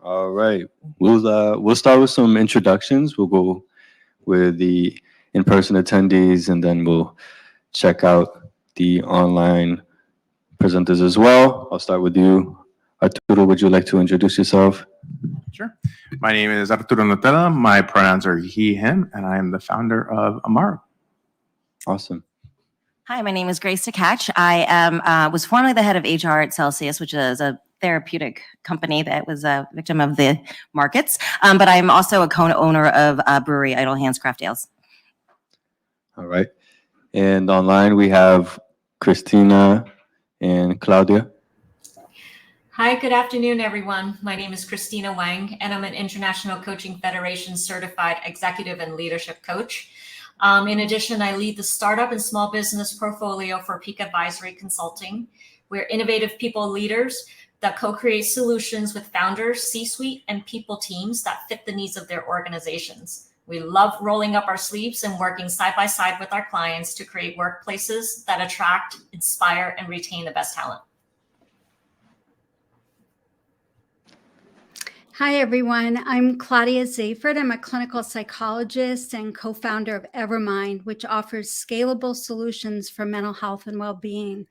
All right. We'll start with some introductions. We'll go with the in-person attendees, and then we'll check out the online presenters as well. I'll start with you. Arturo, would you like to introduce yourself? Sure. My name is Arturo Nutella. My pronouns are he, him, and I am the founder of Amaro. Awesome. Hi, my name is Grace Tkach. I was formerly the head of HR at Celsius, which is a therapeutic company that was a victim of the markets. But I'm also a co-owner of brewery Idle Hands Craft Ales. All right. And online we have Christina and Claudia. Hi, good afternoon, everyone. My name is Christina Wang, and I'm an International Coaching Federation certified executive and leadership coach. In addition, I lead the startup and small business portfolio for Peak Advisory Consulting. We're innovative people leaders that co-create solutions with founders, C-suite, and people teams that fit the needs of their organizations. We love rolling up our sleeves and working side by side with our clients to create workplaces that attract, inspire, and retain the best talent. Hi, everyone. I'm Claudia Zayford. I'm a clinical psychologist and co-founder of Evermind, which offers scalable solutions for mental health and well-being.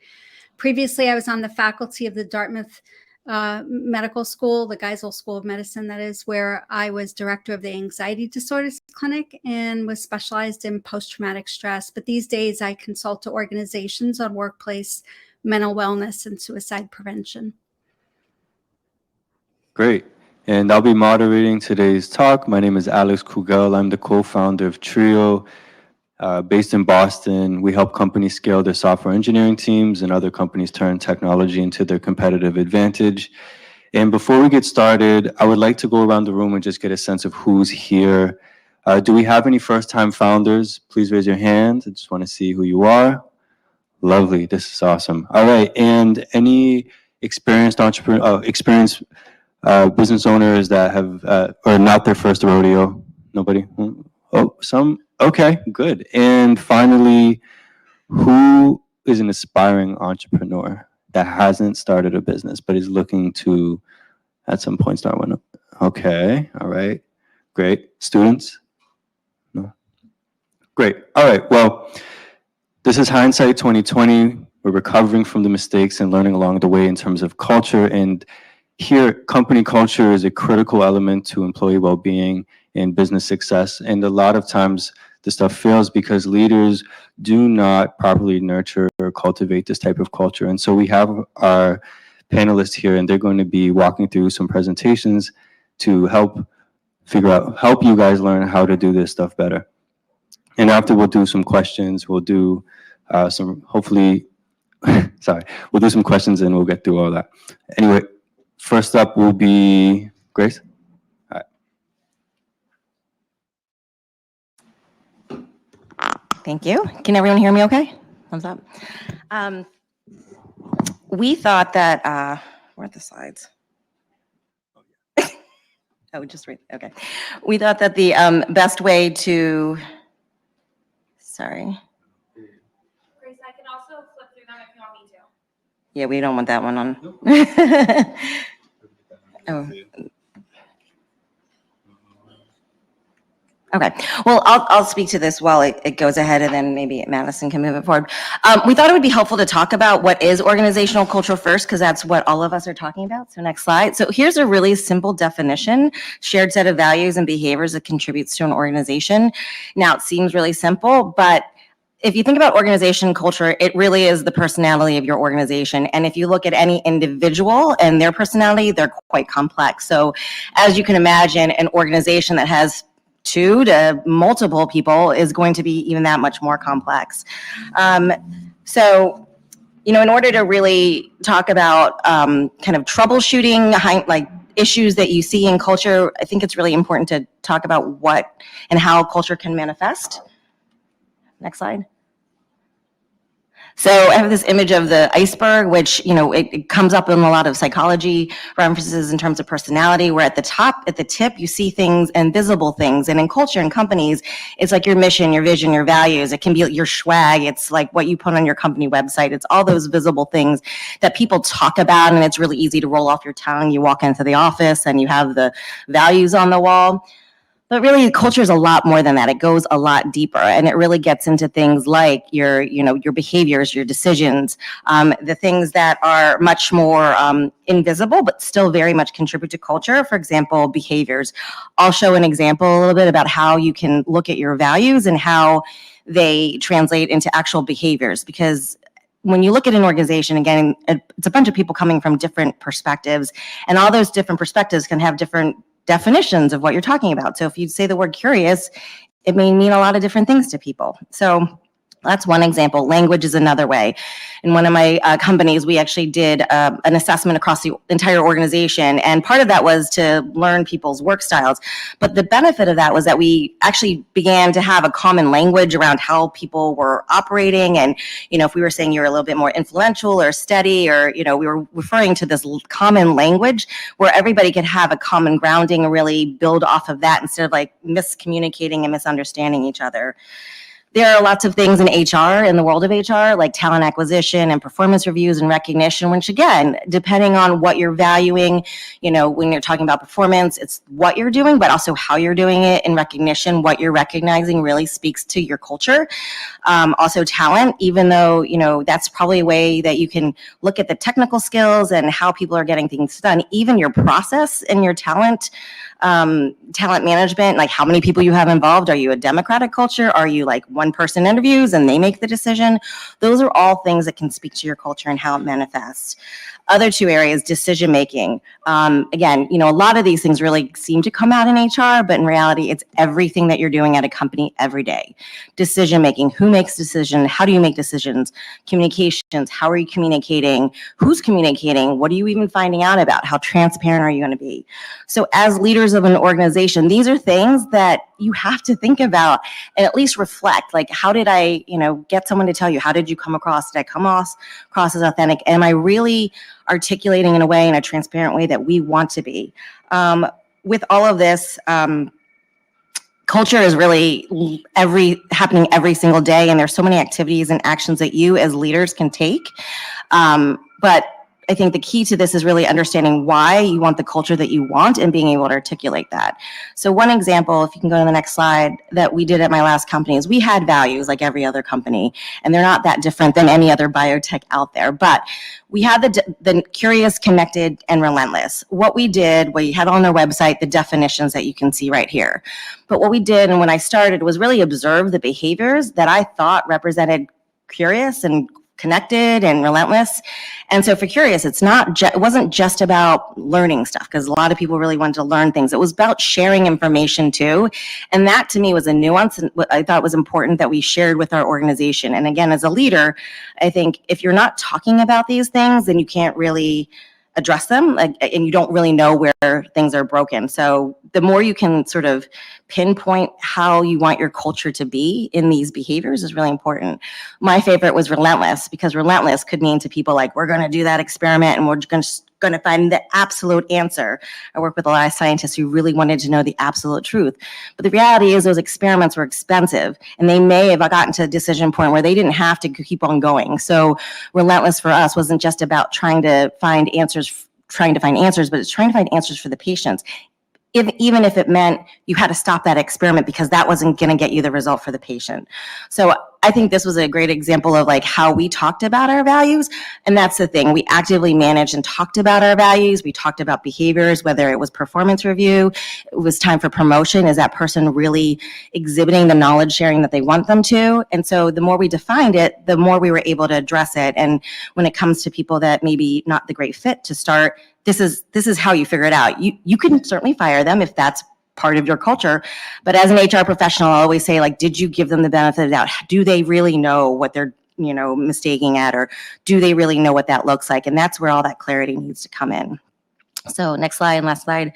Previously, I was on the faculty of the Dartmouth Medical School, the Geisel School of Medicine, that is, where I was director of the Anxiety Disorders Clinic and was specialized in post-traumatic stress. But these days, I consult to organizations on workplace mental wellness and suicide prevention. Great. And I'll be moderating today's talk. My name is Alex Kugel. I'm the co-founder of Trio, based in Boston. We help companies scale their software engineering teams, and other companies turn technology into their competitive advantage. And before we get started, I would like to go around the room and just get a sense of who's here. Do we have any first-time founders? Please raise your hand. I just want to see who you are. Lovely. This is awesome. All right. And any experienced business owners that have or not their first rodeo? Nobody? Oh, some. Okay, good. And finally, who is an aspiring entrepreneur that hasn't started a business but is looking to at some point start one? Okay, all right, great. Students? No? Great. All right, well, this is Hindsight 2020. We're recovering from the mistakes and learning along the way in terms of culture. And here, company culture is a critical element to employee well-being and business success. And a lot of times this stuff fails because leaders do not properly nurture or cultivate this type of culture. And so we have our panelists here, and they're going to be walking through some presentations to help you guys learn how to do this stuff better. And after, we'll do some questions. We'll do we'll do some questions and we'll get through all that. Anyway, first up will be Grace. All right. Thank you. Can everyone hear me okay? Thumbs up. We thought that, where are the slides? Oh, just right, okay. We thought that the best way to, sorry. Grace, I can also flip through them if you want me to. Yeah, we don't want that one on. Oh. Okay, well, I'll speak to this while it goes ahead, and then maybe Madison can move it forward. We thought it would be helpful to talk about what is organizational culture first, because that's what all of us are talking about. So next slide. So here's a really simple definition: shared set of values and behaviors that contributes to an organization. Now, it seems really simple, but if you think about organization culture, it really is the personality of your organization. And if you look at any individual and their personality, they're quite complex. So as you can imagine, an organization that has 2 to multiple people is going to be even that much more complex. So, in order to really talk about kind of troubleshooting, like issues that you see in culture, I think it's really important to talk about what and how culture can manifest. Next slide. So I have this image of the iceberg, which, it comes up in a lot of psychology references in terms of personality, where at the top, at the tip, you see things and visible things. And in culture and companies, it's like your mission, your vision, your values. It can be your swag. It's like what you put on your company website. It's all those visible things that people talk about, and it's really easy to roll off your tongue. You walk into the office and you have the values on the wall. But really, culture is a lot more than that. It goes a lot deeper, and it really gets into things like your behaviors, your decisions, the things that are much more invisible, but still very much contribute to culture. For example, behaviors. I'll show an example a little bit about how you can look at your values and how they translate into actual behaviors, because when you look at an organization, again, it's a bunch of people coming from different perspectives, and all those different perspectives can have different definitions of what you're talking about. So if you say the word curious, it may mean a lot of different things to people. So that's one example. Language is another way. In one of my companies, we actually did an assessment across the entire organization. And part of that was to learn people's work styles. But the benefit of that was that we actually began to have a common language around how people were operating. And, if we were saying you're a little bit more influential or steady, or, we were referring to this common language where everybody could have a common grounding and really build off of that instead of like miscommunicating and misunderstanding each other. There are lots of things in HR, in the world of HR, like talent acquisition and performance reviews and recognition, which again, depending on what you're valuing, when you're talking about performance, it's what you're doing, but also how you're doing it. In recognition, what you're recognizing really speaks to your culture. Also talent, even though, that's probably a way that you can look at the technical skills and how people are getting things done, even your process and your talent management, like how many people you have involved. Are you a democratic culture? Are you like one person interviews and they make the decision? Those are all things that can speak to your culture and how it manifests. Other two areas, decision making. Again, a lot of these things really seem to come out in HR, but in reality, it's everything that you're doing at a company every day. Decision making, who makes decisions? How do you make decisions? Communications, how are you communicating? Who's communicating? What are you even finding out about? How transparent are you going to be? So as leaders of an organization, these are things that you have to think about and at least reflect, like, how did I, get someone to tell you, how did you come across? Did I come across as authentic? Am I really articulating in a transparent way that we want to be? With all of this, culture is really happening every single day, and there's so many activities and actions that you as leaders can take. But I think the key to this is really understanding why you want the culture that you want and being able to articulate that. So one example, if you can go to the next slide, that we did at my last company is we had values like every other company, and they're not that different than any other biotech out there. But we had the curious, connected, and relentless. What we did, we had on our website the definitions that you can see right here. But what we did, and when I started, was really observe the behaviors that I thought represented curious and connected and relentless. And so for curious, it wasn't just about learning stuff, because a lot of people really wanted to learn things. It was about sharing information too. And that to me was a nuance, and what I thought was important that we shared with our organization. And again, as a leader, I think if you're not talking about these things, then you can't really address them, and you don't really know where things are broken. So the more you can sort of pinpoint how you want your culture to be in these behaviors is really important. My favorite was relentless, because relentless could mean to people like, we're going to do that experiment and we're going to find the absolute answer. I work with a lot of scientists who really wanted to know the absolute truth. But the reality is those experiments were expensive, and they may have gotten to a decision point where they didn't have to keep on going. So relentless for us wasn't just about trying to find answers, but it's trying to find answers for the patients. Even if it meant you had to stop that experiment because that wasn't going to get you the result for the patient. So I think this was a great example of like how we talked about our values. And that's the thing. We actively managed and talked about our values. We talked about behaviors, whether it was performance review, it was time for promotion. Is that person really exhibiting the knowledge sharing that they want them to? And so the more we defined it, the more we were able to address it. And when it comes to people that maybe not the great fit to start, this is how you figure it out. You can certainly fire them if that's part of your culture. But as an HR professional, I always say, like, did you give them the benefit of the doubt? Do they really know what they're, mistaking at, or do they really know what that looks like? And that's where all that clarity needs to come in. So next slide and last slide.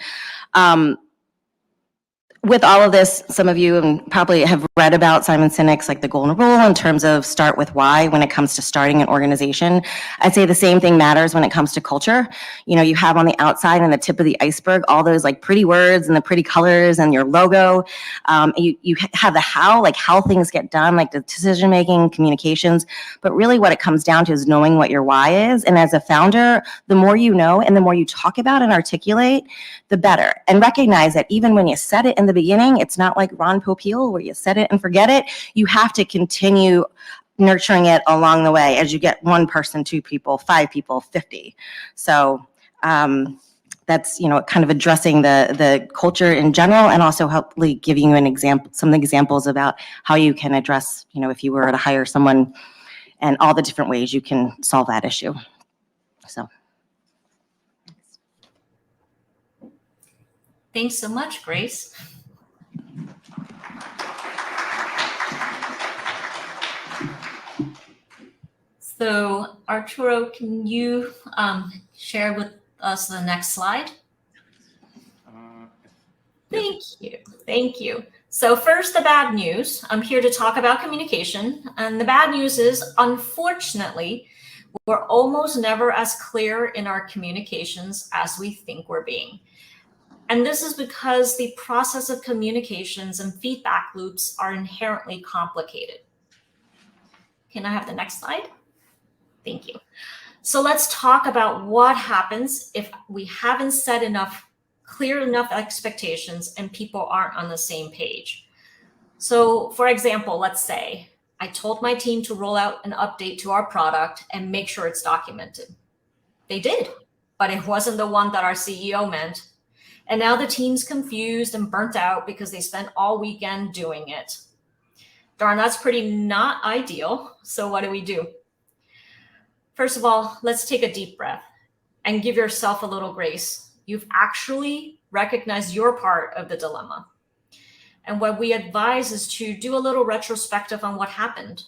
with all of this, some of you probably have read about Simon Sinek's like the golden rule in terms of start with why when it comes to starting an organization. I'd say the same thing matters when it comes to culture. You know, you have on the outside and the tip of the iceberg all those like pretty words and the pretty colors and your logo. You have the how, like how things get done, like the decision making, communications. But really what it comes down to is knowing what your why is. And as a founder, the more you know and the more you talk about and articulate, the better. And recognize that even when you set it in the beginning, it's not like Ron Popeil where you set it and forget it. You have to continue nurturing it along the way as you get one person, two people, 5 people, 50. So that's, you know, kind of addressing the culture in general and also hopefully giving you an example, some examples about how you can address, you know, if you were to hire someone and all the different ways you can solve that issue. So. Thanks so much, Grace. So Arturo, can you share with us the next slide? Thank you. Thank you. So first, the bad news. I'm here to talk about communication. And the bad news is, unfortunately, we're almost never as clear in our communications as we think we're being. And this is because the process of communications and feedback loops are inherently complicated. Can I have the next slide? Thank you. So let's talk about what happens if we haven't set clear enough expectations and people aren't on the same page. So for example, let's say I told my team to roll out an update to our product and make sure it's documented. They did, but it wasn't the one that our CEO meant. And now the team's confused and burnt out because they spent all weekend doing it. Darn, that's pretty not ideal. So what do? First of all, let's take a deep breath and give yourself a little grace. You've actually recognized your part of the dilemma. And what we advise is to do a little retrospective on what happened.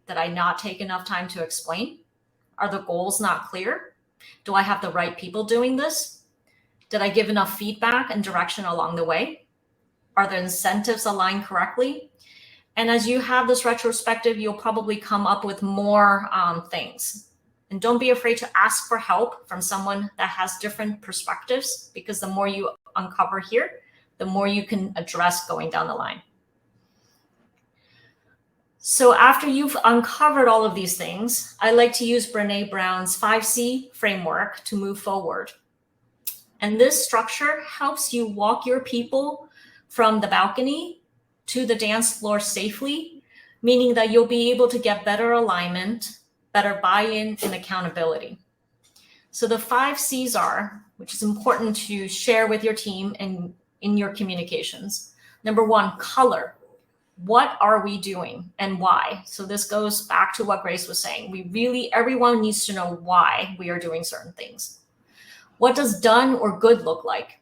Did I not take enough time to explain? Are the goals not clear? Do I have the right people doing this? Did I give enough feedback and direction along the way? Are the incentives aligned correctly? And as you have this retrospective, you'll probably come up with more things. And don't be afraid to ask for help from someone that has different perspectives, because the more you uncover here, the more you can address going down the line. So after you've uncovered all of these things, I like to use Brené Brown's 5C framework to move forward. And this structure helps you walk your people from the balcony to the dance floor safely, meaning that you'll be able to get better alignment, better buy-in, and accountability. So the 5 C's are, which is important to share with your team and in your communications. Number 1, color. What are we doing and why? So this goes back to what Grace was saying. Everyone needs to know why we are doing certain things. What does done or good look like?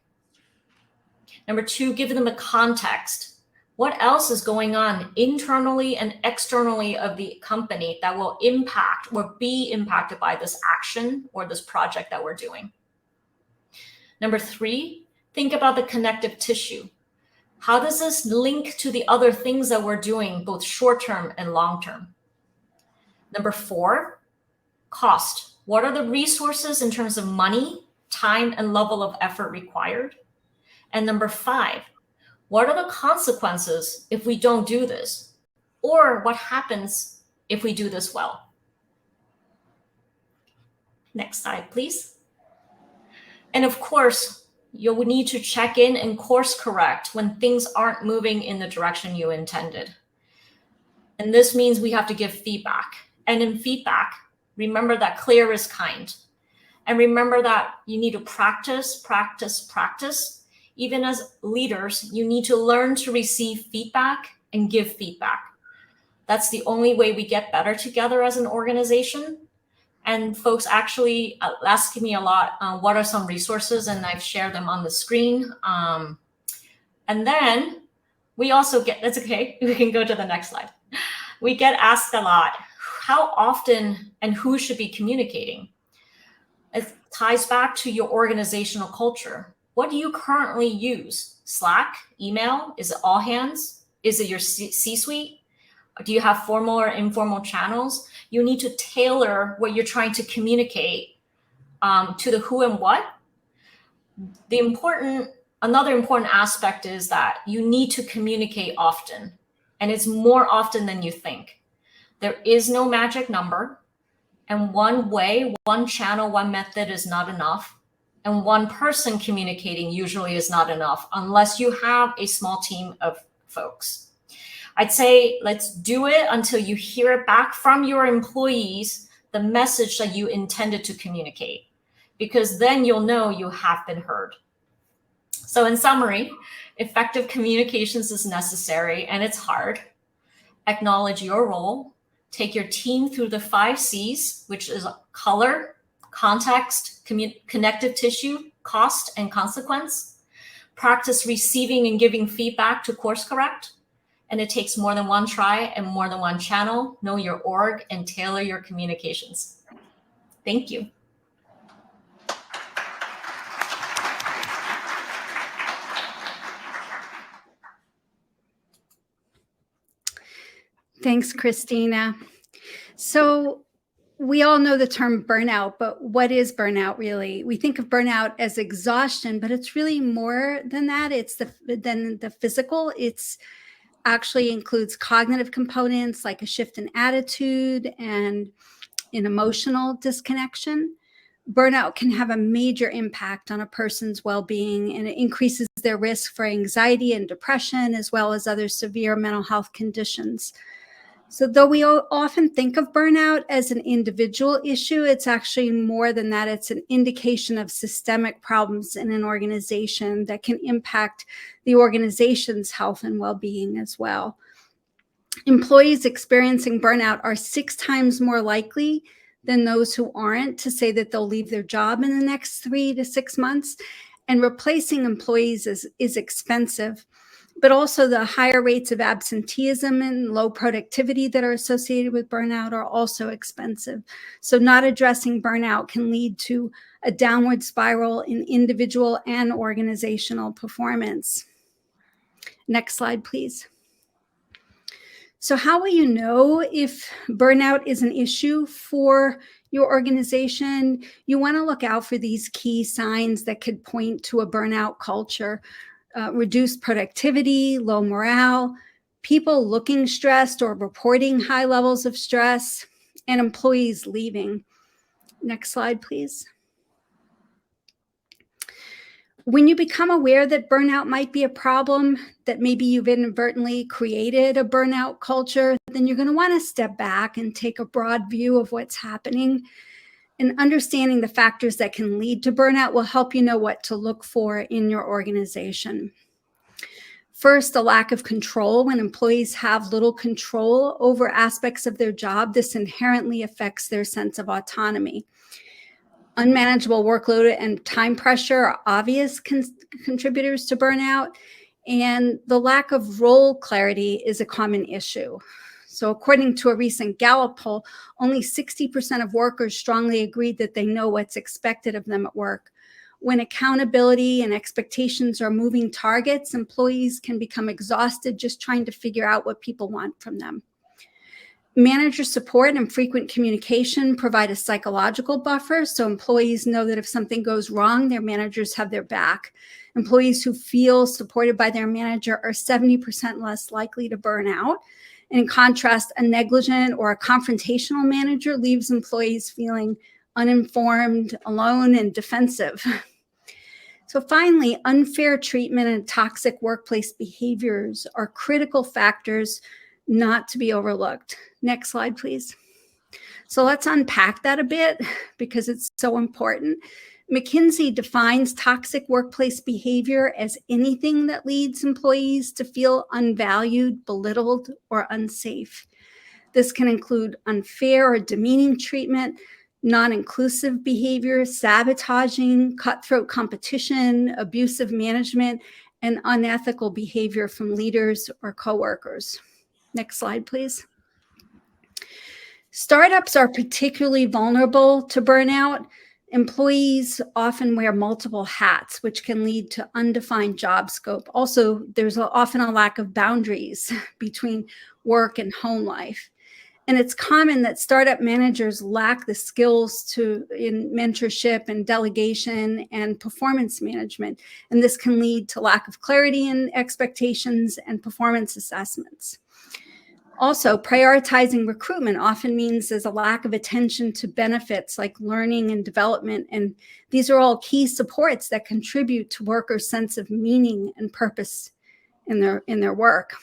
Number 2, give them a context. What else is going on internally and externally of the company that will impact or be impacted by this action or this project that we're doing? Number 3, think about the connective tissue. How does this link to the other things that we're doing, both short-term and long-term? Number 4, cost. What are the resources in terms of money, time, and level of effort required? And number 5, what are the consequences if we don't do this? Or what happens if we do this well? Next slide, please. And of course, you'll need to check in and course correct when things aren't moving in the direction you intended. And this means we have to give feedback. And in feedback, remember that clear is kind. And remember that you need to practice, practice, practice. Even as leaders, you need to learn to receive feedback and give feedback. That's the only way we get better together as an organization. And folks actually ask me a lot, what are some resources? And I've shared them on the screen. And then we also get, that's okay, we can go to the next slide. We get asked a lot, how often and who should be communicating? It ties back to your organizational culture. What do you currently use? Slack, email? Is it all hands? Is it your C-suite? Do you have formal or informal channels? You need to tailor what you're trying to communicate to the who and what. Another important aspect is that you need to communicate often, and it's more often than you think. There is no magic number, and one way, one channel, one method is not enough, and one person communicating usually is not enough unless you have a small team of folks. I'd say let's do it until you hear it back from your employees, the message that you intended to communicate, because then you'll know you have been heard. So in summary, effective communications is necessary and it's hard. Acknowledge your role. Take your team through the 5 C's, which is color, context, connective tissue, cost, and consequence. Practice receiving and giving feedback to course correct. And it takes more than one try and more than one channel. Know your org and tailor your communications. Thank you. Thanks, Christina. So we all know the term burnout, but what is burnout really? We think of burnout as exhaustion, but it's really more than that. It's than the physical. It's actually includes cognitive components like a shift in attitude and an emotional disconnection. Burnout can have a major impact on a person's well-being, and it increases their risk for anxiety and depression, as well as other severe mental health conditions. So though we often think of burnout as an individual issue, it's actually more than that. It's an indication of systemic problems in an organization that can impact the organization's health and well-being as well. Employees experiencing burnout are 6 times more likely than those who aren't to say that they'll leave their job in the next 3 to 6 months. And replacing employees is expensive. But also the higher rates of absenteeism and low productivity that are associated with burnout are also expensive. So not addressing burnout can lead to a downward spiral in individual and organizational performance. Next slide, please. So how will you know if burnout is an issue for your organization? You want to look out for these key signs that could point to a burnout culture. Reduced productivity, low morale, people looking stressed or reporting high levels of stress, and employees leaving. Next slide, please. When you become aware that burnout might be a problem, that maybe you've inadvertently created a burnout culture, then you're going to want to step back and take a broad view of what's happening. And understanding the factors that can lead to burnout will help you know what to look for in your organization. First, a lack of control. When employees have little control over aspects of their job, this inherently affects their sense of autonomy. Unmanageable workload and time pressure are obvious contributors to burnout, and the lack of role clarity is a common issue. So according to a recent Gallup poll, only 60% of workers strongly agreed that they know what's expected of them at work. When accountability and expectations are moving targets, employees can become exhausted just trying to figure out what people want from them. Manager support and frequent communication provide a psychological buffer, so employees know that if something goes wrong, their managers have their back. Employees who feel supported by their manager are 70% less likely to burn out. And in contrast, a negligent or a confrontational manager leaves employees feeling uninformed, alone, and defensive. So finally, unfair treatment and toxic workplace behaviors are critical factors not to be overlooked. Next slide, please. So let's unpack that a bit because it's so important. McKinsey defines toxic workplace behavior as anything that leads employees to feel unvalued, belittled, or unsafe. This can include unfair or demeaning treatment, non-inclusive behavior, sabotaging, cutthroat competition, abusive management, and unethical behavior from leaders or coworkers. Next slide, please. Startups are particularly vulnerable to burnout. Employees often wear multiple hats, which can lead to undefined job scope. Also, there's often a lack of boundaries between work and home life. And it's common that startup managers lack the skills in mentorship and delegation and performance management. And this can lead to lack of clarity in expectations and performance assessments. Also, prioritizing recruitment often means there's a lack of attention to benefits like learning and development. And these are all key supports that contribute to workers' sense of meaning and purpose in their work.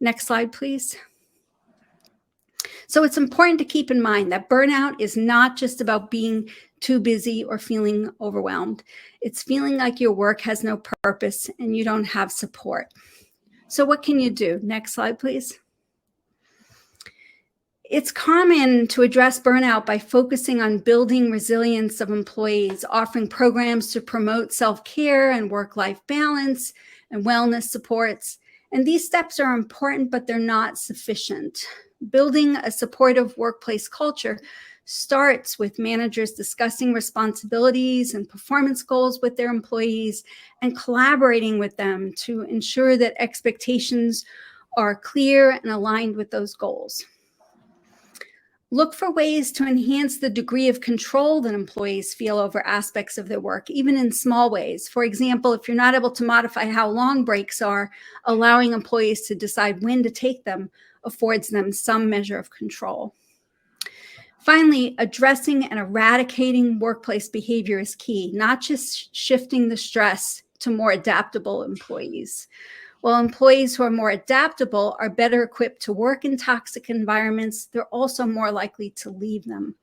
Next slide, please. So it's important to keep in mind that burnout is not just about being too busy or feeling overwhelmed. It's feeling like your work has no purpose and you don't have support. So what can you do? Next slide, please. It's common to address burnout by focusing on building resilience of employees, offering programs to promote self-care and work-life balance and wellness supports. And these steps are important, but they're not sufficient. Building a supportive workplace culture starts with managers discussing responsibilities and performance goals with their employees and collaborating with them to ensure that expectations are clear and aligned with those goals. Look for ways to enhance the degree of control that employees feel over aspects of their work, even in small ways. For example, if you're not able to modify how long breaks are, allowing employees to decide when to take them affords them some measure of control. Finally, addressing and eradicating workplace behavior is key, not just shifting the stress to more adaptable employees. While employees who are more adaptable are better equipped to work in toxic environments, they're also more likely to leave them.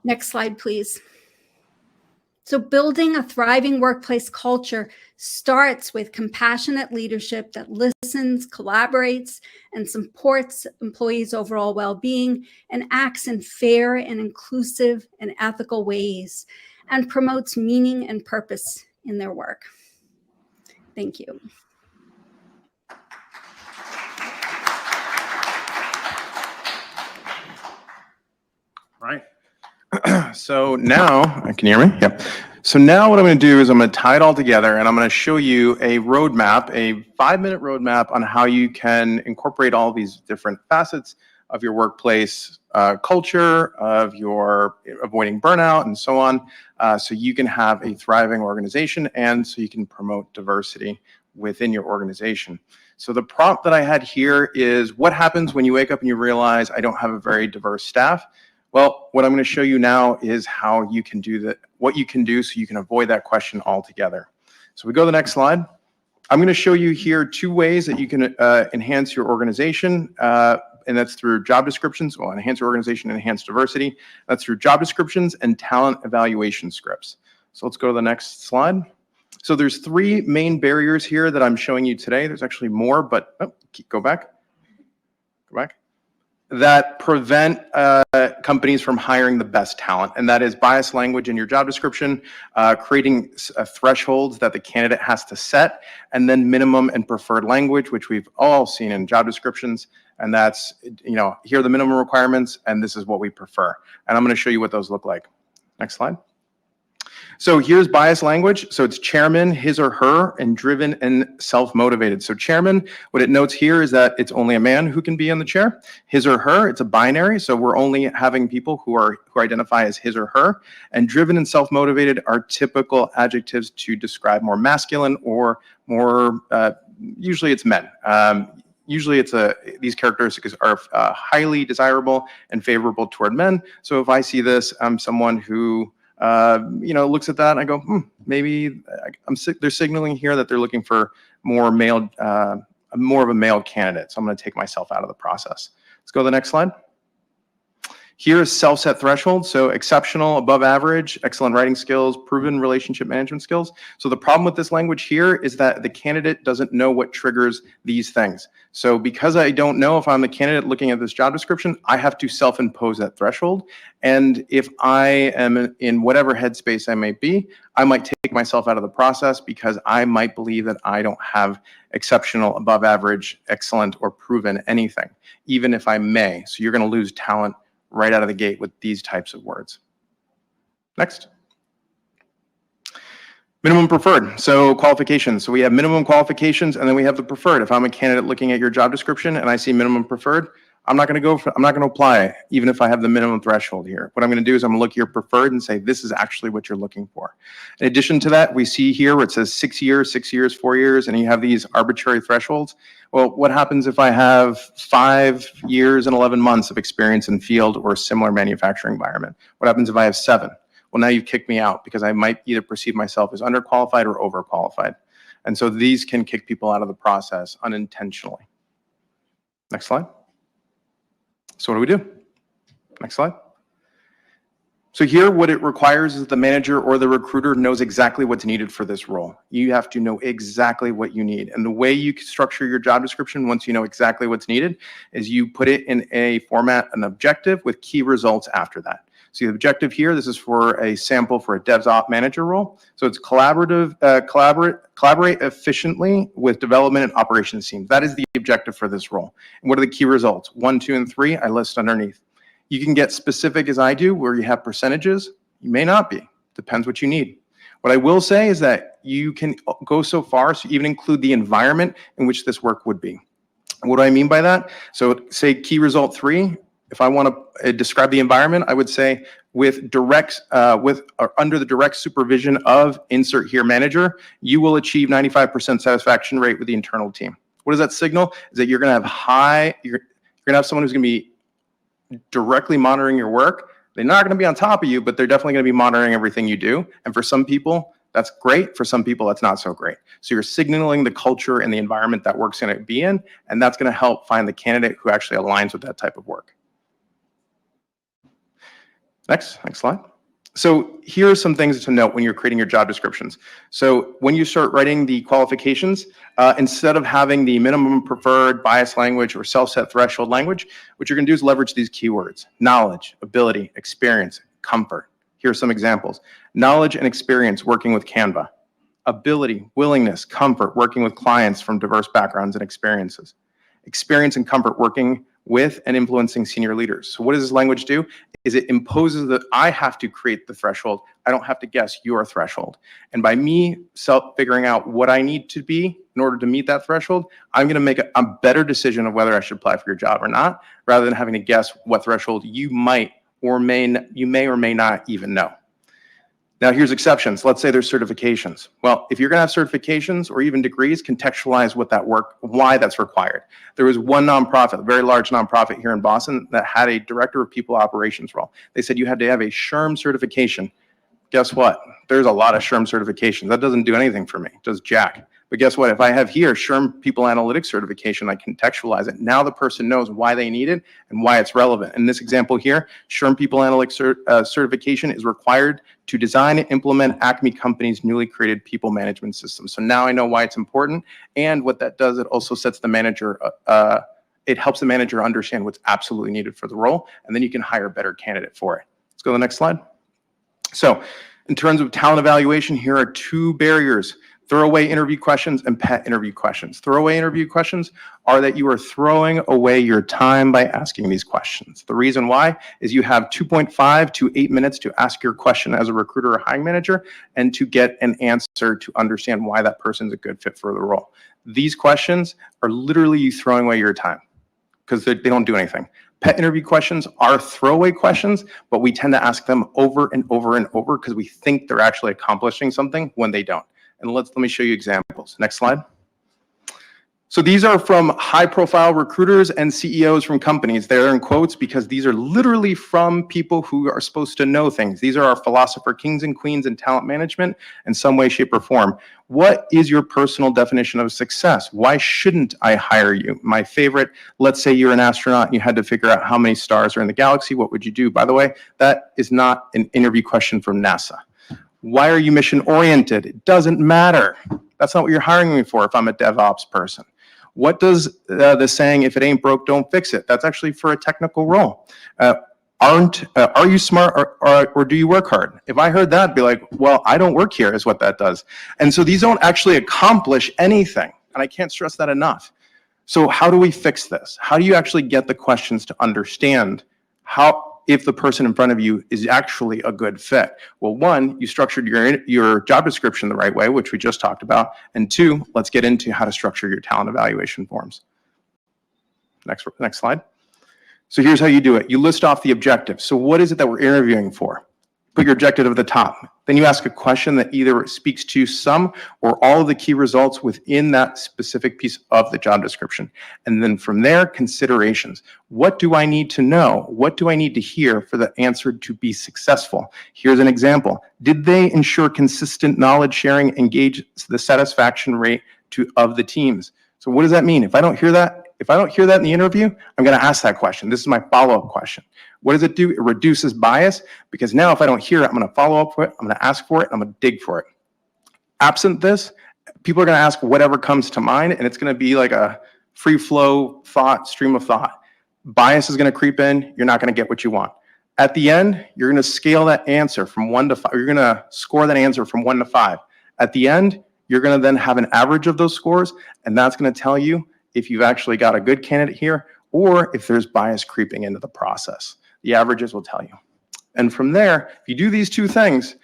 Next slide, please. So building a thriving workplace culture starts with compassionate leadership that listens, collaborates, and supports employees' overall well-being and acts in fair and inclusive and ethical ways and promotes meaning and purpose in their work. Thank you. Right. So now, can you hear me? Yep. So now what I'm going to do is I'm going to tie it all together and I'm going to show you a roadmap, a 5-minute roadmap on how you can incorporate all these different facets of your workplace culture, of your avoiding burnout and so on, so you can have a thriving organization and so you can promote diversity within your organization. So the prompt that I had here is, what happens when you wake up and you realize I don't have a very diverse staff? Well, what I'm going to show you now is how you can do that, what you can do so you can avoid that question altogether. So we go to the next slide. I'm going to show you here 2 ways that you can enhance your organization, and that's through job descriptions. Well, enhance your organization, enhance diversity. That's through job descriptions and talent evaluation scripts. So let's go to the next slide. So there's 3 main barriers here that I'm showing you today. There's actually more, but go back. That prevent companies from hiring the best talent, and that is biased language in your job description, creating thresholds that the candidate has to set, and then minimum and preferred language, which we've all seen in job descriptions, and that's, here are the minimum requirements, and this is what we prefer. And I'm going to show you what those look like. Next slide. So here's bias language. So it's chairman, his or her, and driven and self-motivated. So chairman, what it notes here is that it's only a man who can be in the chair. His or her, it's a binary. So we're only having people who identify as his or her. And driven and self-motivated are typical adjectives to describe more masculine or more, usually it's men. Usually these characteristics are highly desirable and favorable toward men. So if I see this, I'm someone who looks at that and I go, maybe they're signaling here that they're looking for more of a male candidate. So I'm going to take myself out of the process. Let's go to the next slide. Here is self-set threshold. So exceptional, above average, excellent writing skills, proven relationship management skills. So the problem with this language here is that the candidate doesn't know what triggers these things. So because I don't know if I'm the candidate looking at this job description, I have to self-impose that threshold. And if I am in whatever headspace I may be, I might take myself out of the process because I might believe that I don't have exceptional, above average, excellent, or proven anything, even if I may. So you're going to lose talent right out of the gate with these types of words. Next. Minimum preferred, so qualifications. So we have minimum qualifications and then we have the preferred. If I'm a candidate looking at your job description and I see minimum preferred, I'm not going to apply even if I have the minimum threshold here. What I'm going to do is I'm going to look at your preferred and say, this is actually what you're looking for. In addition to that, we see here where it says 6 years, 6 years, 4 years, and you have these arbitrary thresholds. Well, what happens if I have 5 years and 11 months of experience in field or similar manufacturing environment? What happens if I have 7? Well, now you've kicked me out because I might either perceive myself as underqualified or overqualified. And so these can kick people out of the process unintentionally. Next slide. So what do? Next slide. So here, what it requires is the manager or the recruiter knows exactly what's needed for this role. You have to know exactly what you need. And the way you structure your job description, once you know exactly what's needed, is you put it in a format, an objective with key results after that. So the objective here, this is for a sample for a DevOps manager role. So it's collaborate efficiently with development and operations teams. That is the objective for this role. And what are the key results? 1, 2, and 3, I list underneath. You can get specific as I do, where you have percentages. You may not be, depends what you need. What I will say is that you can go so far as to even include the environment in which this work would be. What do I mean by that? So say key result 3, if I want to describe the environment, I would say with direct, or under the direct supervision of insert here manager, you will achieve 95% satisfaction rate with the internal team. What does that signal? Is that you're going to have you're going to have someone who's going to be directly monitoring your work. They're not going to be on top of you, but they're definitely going to be monitoring everything you do. And for some people, that's great. For some people, that's not so great. So you're signaling the culture and the environment that work's going to be in, and that's going to help find the candidate who actually aligns with that type of work. Next slide. So here are some things to note when you're creating your job descriptions. So when you start writing the qualifications, instead of having the minimum preferred, bias language, or self-set threshold language, what you're going to do is leverage these keywords: knowledge, ability, experience, comfort. Here are some examples. Knowledge and experience working with Canva. Ability, willingness, comfort working with clients from diverse backgrounds and experiences. Experience and comfort working with and influencing senior leaders. So what does this language do? Is it imposes that I have to create the threshold. I don't have to guess your threshold. And by me figuring out what I need to be in order to meet that threshold, I'm going to make a better decision of whether I should apply for your job or not, rather than having to guess what threshold you may or may not even know. Now here's exceptions. Let's say there's certifications. Well, if you're going to have certifications or even degrees, contextualize what that work, why that's required. There was one nonprofit, a very large nonprofit here in Boston, that had a director of people operations role. They said you had to have a SHRM certification. Guess what? There's a lot of SHRM certifications. That doesn't do anything for me. It does jack. But guess what? If I have here SHRM People Analytics certification, I contextualize it. Now the person knows why they need it and why it's relevant. In this example here, SHRM People Analytics certification is required to design and implement Acme Company's newly created people management system. So now I know why it's important. And what that does, it also sets the manager, it helps the manager understand what's absolutely needed for the role. And then you can hire a better candidate for it. Let's go to the next slide. So in terms of talent evaluation, here are 2 barriers: throwaway interview questions and pet interview questions. Throwaway interview questions are that you are throwing away your time by asking these questions. The reason why is you have 2.5 to 8 minutes to ask your question as a recruiter or hiring manager and to get an answer to understand why that person's a good fit for the role. These questions are literally you throwing away your time because they don't do anything. Pet interview questions are throwaway questions, but we tend to ask them over and over and over because we think they're actually accomplishing something when they don't. And let me show you examples. Next slide. So these are from high-profile recruiters and CEOs from companies. They're in quotes because these are literally from people who are supposed to know things. These are our philosopher kings and queens in talent management in some way, shape, or form. What is your personal definition of success? Why shouldn't I hire you? My favorite, let's say you're an astronaut and you had to figure out how many stars are in the galaxy. What would you do? By the way, that is not an interview question from NASA. Why are you mission oriented? It doesn't matter. That's not what you're hiring me for if I'm a DevOps person. What does the saying, if it ain't broke, don't fix it? That's actually for a technical role. Are you smart or do you work hard? If I heard that, I'd be like, well, I don't work here is what that does. And so these don't actually accomplish anything. And I can't stress that enough. So how do we fix this? How do you actually get the questions to understand how if the person in front of you is actually a good fit? Well, one, you structured your job description the right way, which we just talked about. And two, let's get into how to structure your talent evaluation forms. Next slide. So here's how you do it. You list off the objectives. So what is it that we're interviewing for? Put your objective at the top. Then you ask a question that either speaks to some or all of the key results within that specific piece of the job description. And then from there, considerations. What do I need to know? What do I need to hear for the answer to be successful? Here's an example. Did they ensure consistent knowledge sharing, engage the satisfaction rate of the teams? So what does that mean? If I don't hear that in the interview, I'm going to ask that question. This is my follow-up question. What does it do? It reduces bias, because now if I don't hear it, I'm going to follow up for it, I'm going to ask for it, I'm going to dig for it. Absent this, people are going to ask whatever comes to mind, and it's going to be like a free flow stream of thought. Bias is going to creep in. You're not going to get what you want. At the end, you're going to scale that answer from 1 to 5. You're going to score that answer from 1 to 5. At the end, you're going to then have an average of those scores, and that's going to tell you if you've actually got a good candidate here or if there's bias creeping into the process. The averages will tell you. And from there, if you do these two things,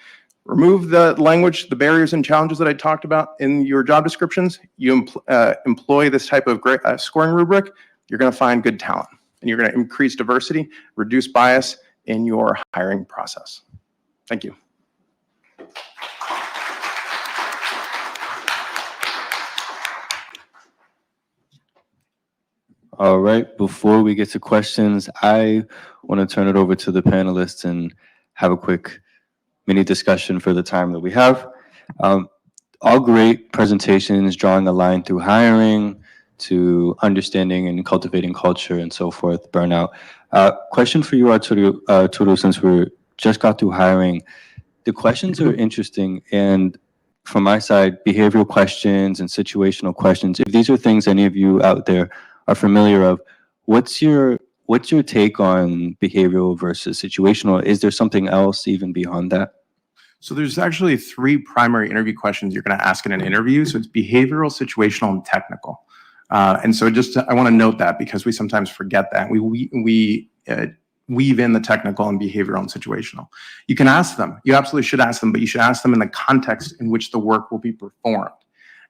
remove the language, the barriers and challenges that I talked about in your job descriptions, you employ this type of scoring rubric, you're going to find good talent. And you're going to increase diversity, reduce bias in your hiring process. Thank you. All right, before we get to questions, I want to turn it over to the panelists and have a quick mini discussion for the time that we have. All great presentations, drawing a line through hiring to understanding and cultivating culture and so forth, burnout. Question for you, Arturo, since we just got through hiring. The questions are interesting, and from my side, behavioral questions and situational questions, if these are things any of you out there are familiar of, what's your take on behavioral versus situational? Is there something else even beyond that? So there's actually 3 primary interview questions you're going to ask in an interview. So it's behavioral, situational, and technical. And so I want to note that, because we sometimes forget that. We weave in the technical and behavioral and situational. You can ask them. You absolutely should ask them, but you should ask them in the context in which the work will be performed.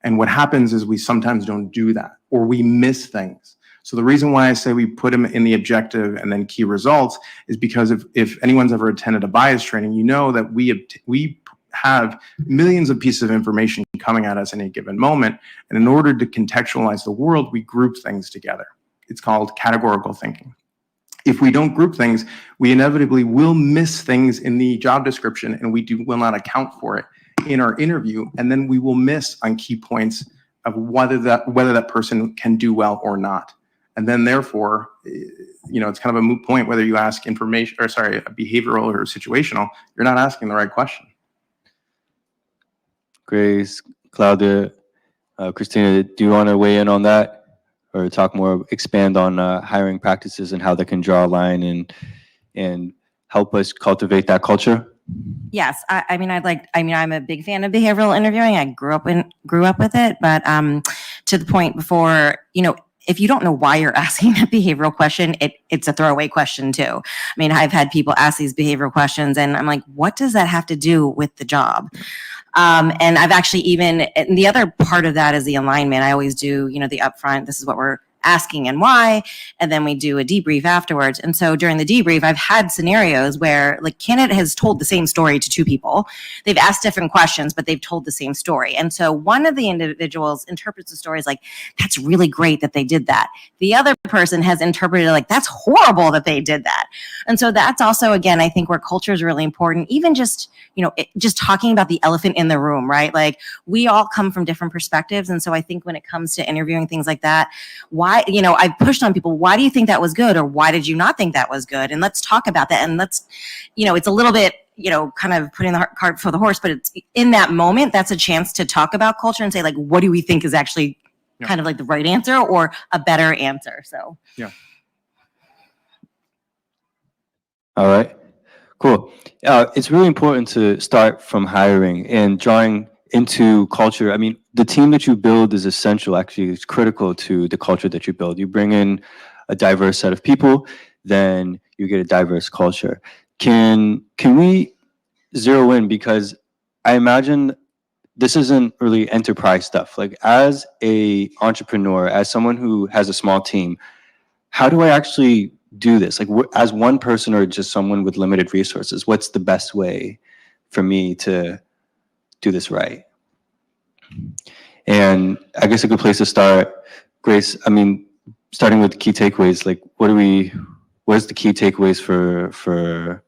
And what happens is we sometimes don't do that, or we miss things. So the reason why I say we put them in the objective and then key results is because if anyone's ever attended a bias training, you know that we have millions of pieces of information coming at us in a given moment. And in order to contextualize the world, we group things together. It's called categorical thinking. If we don't group things, we inevitably will miss things in the job description, and we will not account for it in our interview, and then we will miss on key points of whether that person can do well or not. And then therefore, it's kind of a moot point whether you ask behavioral or situational. You're not asking the right question. Grace, Claudia, Christina, do you want to weigh in on that, or expand on hiring practices and how they can draw a line and help us cultivate that culture? Yes, I'm a big fan of behavioral interviewing. I grew up with it, but to the point before, if you don't know why you're asking that behavioral question, it's a throwaway question too. I mean, I've had people ask these behavioral questions, and I'm like, what does that have to do with the job? And I've actually and the other part of that is the alignment. I always do, the upfront, this is what we're asking and why, and then we do a debrief afterwards. And so during the debrief, I've had scenarios where candidate has told the same story to 2 people. They've asked different questions, but they've told the same story. And so one of the individuals interprets the story as that's really great that they did that. The other person has interpreted it that's horrible that they did that. And so that's also, again, I think where culture is really important, even just, just talking about the elephant in the room, right? We all come from different perspectives. And so I think when it comes to interviewing things like that, why, I've pushed on people, why do you think that was good? Or why did you not think that was good? And let's talk about that. And let's, it's a little bit, kind of putting the cart before the horse, but it's in that moment, that's a chance to talk about culture and say, what do we think is actually kind of the right answer or a better answer? So, yeah. All right, cool. It's really important to start from hiring and drawing into culture. I mean, the team that you build is essential. Actually, it's critical to the culture that you build. You bring in a diverse set of people then you get a diverse culture. Can we zero in, because I imagine this isn't really enterprise stuff. Like, as a entrepreneur, as someone who has a small team, how do I actually do this? Like, as one person or just someone with limited resources, what's the best way for me to do this right? And I guess a good place to start, Grace, I mean, starting with key takeaways, like, what is the key takeaways for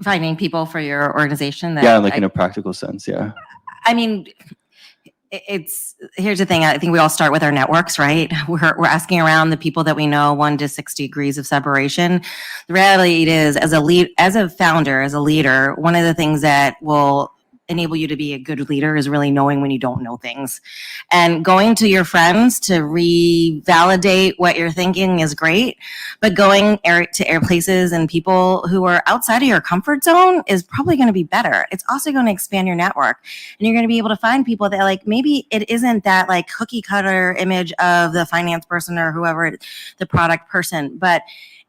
Finding people for your organization that yeah, like in a practical sense, yeah. I mean, here's the thing. I think we all start with our networks, right? We're asking around the people that we know, 1 to 6 degrees of separation. The reality is, as a founder, as a leader, one of the things that will enable you to be a good leader is really knowing when you don't know things. And going to your friends to revalidate what you're thinking is great, but going to places and people who are outside of your comfort zone is probably going to be better. It's also going to expand your network, and you're going to be able to find people that, like, maybe it isn't that like cookie cutter image of the finance person or whoever, the product person, but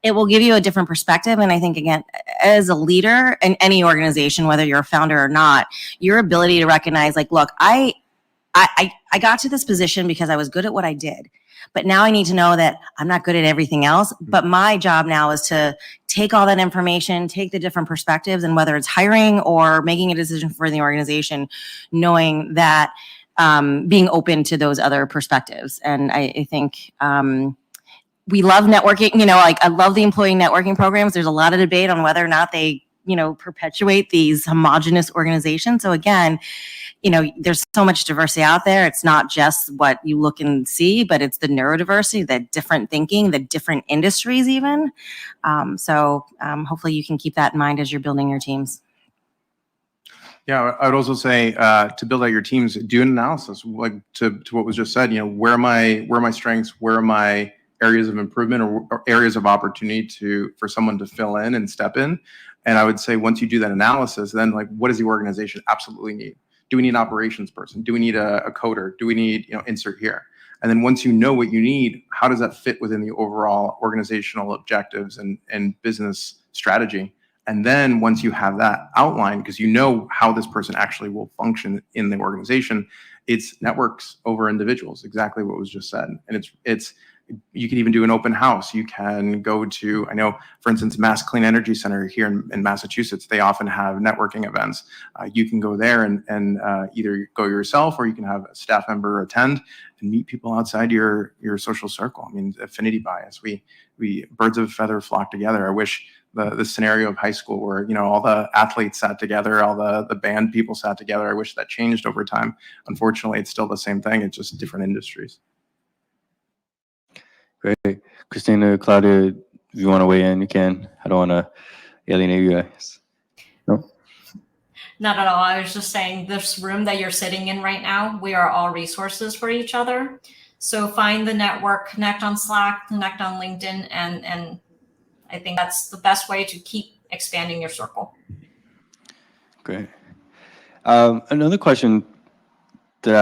it will give you a different perspective. And I think, again, as a leader in any organization, whether you're a founder or not, your ability to recognize, like, look, I got to this position because I was good at what I did. But now I need to know that I'm not good at everything else. But my job now is to take all that information, take the different perspectives, and whether it's hiring or making a decision for the organization, knowing that being open to those other perspectives. And I think we love networking, like, I love the employee networking programs. There's a lot of debate on whether or not they, perpetuate these homogenous organizations. So again, there's so much diversity out there. It's not just what you look and see, but it's the neurodiversity, the different thinking, the different industries even. So hopefully you can keep that in mind as you're building your teams. Yeah, I would also say to build out your teams, do an analysis, like to what was just said. Where are my strengths? Where are my areas of improvement or areas of opportunity for someone to fill in and step in? And I would say, once you do that analysis, then, like, what does the organization absolutely need? Do we need an operations person? Do we need a coder? Do we need, insert here? And then once you know what you need, how does that fit within the overall organizational objectives and business strategy? And then once you have that outlined, because you know how this person actually will function in the organization, it's networks over individuals, exactly what was just said. And it's you can even do an open house. You can go to, I know, for instance, Mass Clean Energy Center here in Massachusetts, they often have networking events. You can go there and either go yourself, or you can have a staff member attend and meet people outside your social circle. I mean, affinity bias, we birds of a feather flock together. I wish the scenario of high school where, all the athletes sat together, all the band people sat together, I wish that changed over time. Unfortunately, it's still the same thing. It's just different industries. Great. Christina, Claudia, if you want to weigh in, you can. I don't want to alienate you guys. No? Not at all. I was just saying, this room that you're sitting in right now, we are all resources for each other. So find the network, connect on Slack, connect on LinkedIn, and I think that's the best way to keep expanding your circle. Great. Another question that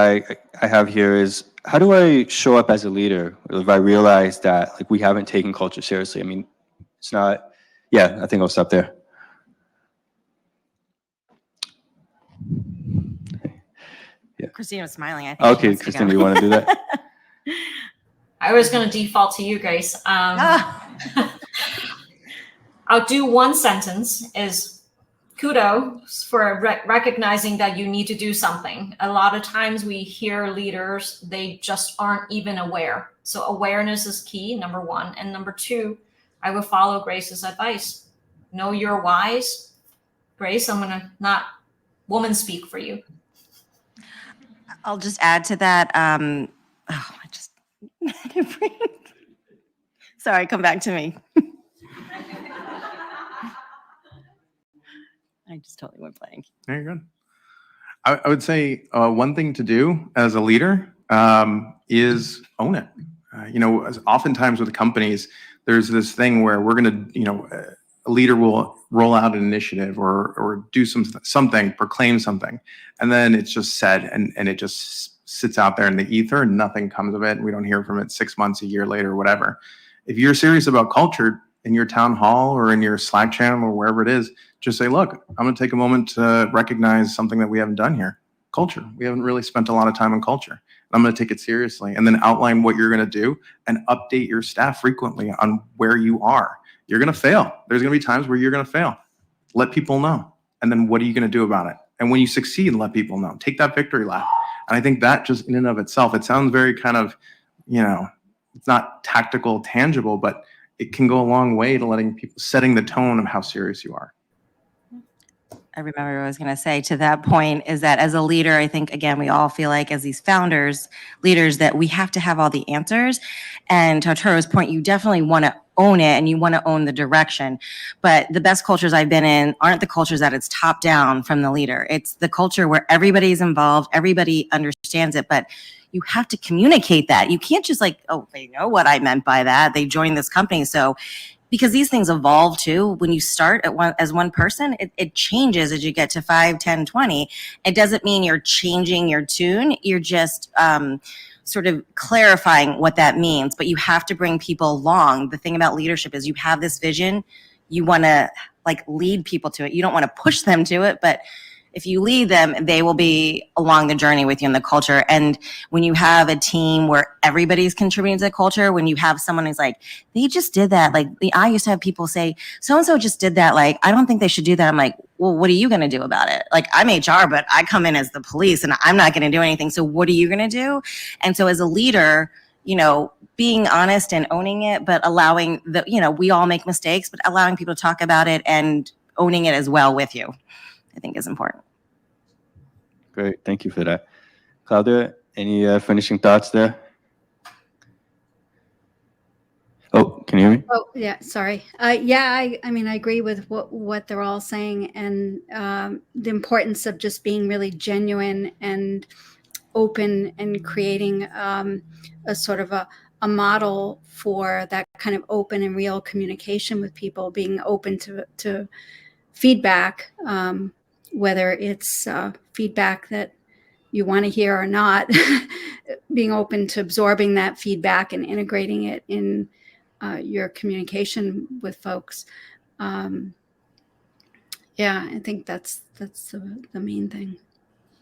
I have here is, how do I show up as a leader if I realize that, like, we haven't taken culture seriously? I mean, it's not, yeah, I think I'll stop there. Yeah. Christina was smiling. I think. Okay, Christina, you want to do that? I was going to default to you, Grace. I'll do one sentence is kudos for recognizing that you need to do something. A lot of times we hear leaders, they just aren't even aware. So awareness is key, number one. And number two, I will follow Grace's advice. Know your whys. Grace, I'm going to not woman speak for you. I'll just add to that. Sorry, come back to me. I just totally went blank. There you go. I would say one thing to do as a leader is own it. As oftentimes with companies, there's this thing where we're going to, a leader will roll out an initiative or do something, proclaim something, and then it's just said and it just sits out there in the ether and nothing comes of it. We don't hear from it 6 months, a year later, whatever. If you're serious about culture in your town hall or in your Slack channel or wherever it is, just say, look, I'm going to take a moment to recognize something that we haven't done here. Culture. We haven't really spent a lot of time on culture. I'm going to take it seriously, and then outline what you're going to do and update your staff frequently on where you are. You're going to fail. There's going to be times where you're going to fail. Let people know. And then what are you going to do about it? And when you succeed, let people know. Take that victory lap. And I think that just in and of itself, it sounds very kind of, it's not tactical, tangible, but it can go a long way to letting people, setting the tone of how serious you are. I remember what I was going to say to that point is that as a leader, I think, again, we all feel like as these founders, leaders, that we have to have all the answers. And to Arturo's point, you definitely want to own it and you want to own the direction. But the best cultures I've been in aren't the cultures that it's top down from the leader. It's the culture where everybody's involved, everybody understands it, but you have to communicate that. You can't just like, oh, they know what I meant by that. They joined this company. So because these things evolve too. When you start as one person, it changes as you get to 5, 10, 20. It doesn't mean you're changing your tune. You're just sort of clarifying what that means. But you have to bring people along. The thing about leadership is you have this vision. You want to like lead people to it. You don't want to push them to it, but if you lead them, they will be along the journey with you in the culture. And when you have a team where everybody's contributing to the culture, when you have someone who's like, they just did that. Like I used to have people say, so-and-so just did that. Like, I don't think they should do that. I'm like, well, what are you going to do about it? Like I'm HR, but I come in as the police and I'm not going to do anything. So what are you going to do? And so as a leader, being honest and owning it, but allowing we all make mistakes, but allowing people to talk about it and owning it as well with you, I think is important. Great. Thank you for that. Claudia, any finishing thoughts there? Oh, can you hear me? Oh, yeah, sorry. I mean, I agree with what they're all saying, and the importance of just being really genuine and open and creating a sort of a model for that kind of open and real communication with people, being open to feedback, whether it's feedback that you want to hear or not, being open to absorbing that feedback and integrating it in your communication with folks. I think that's the main thing.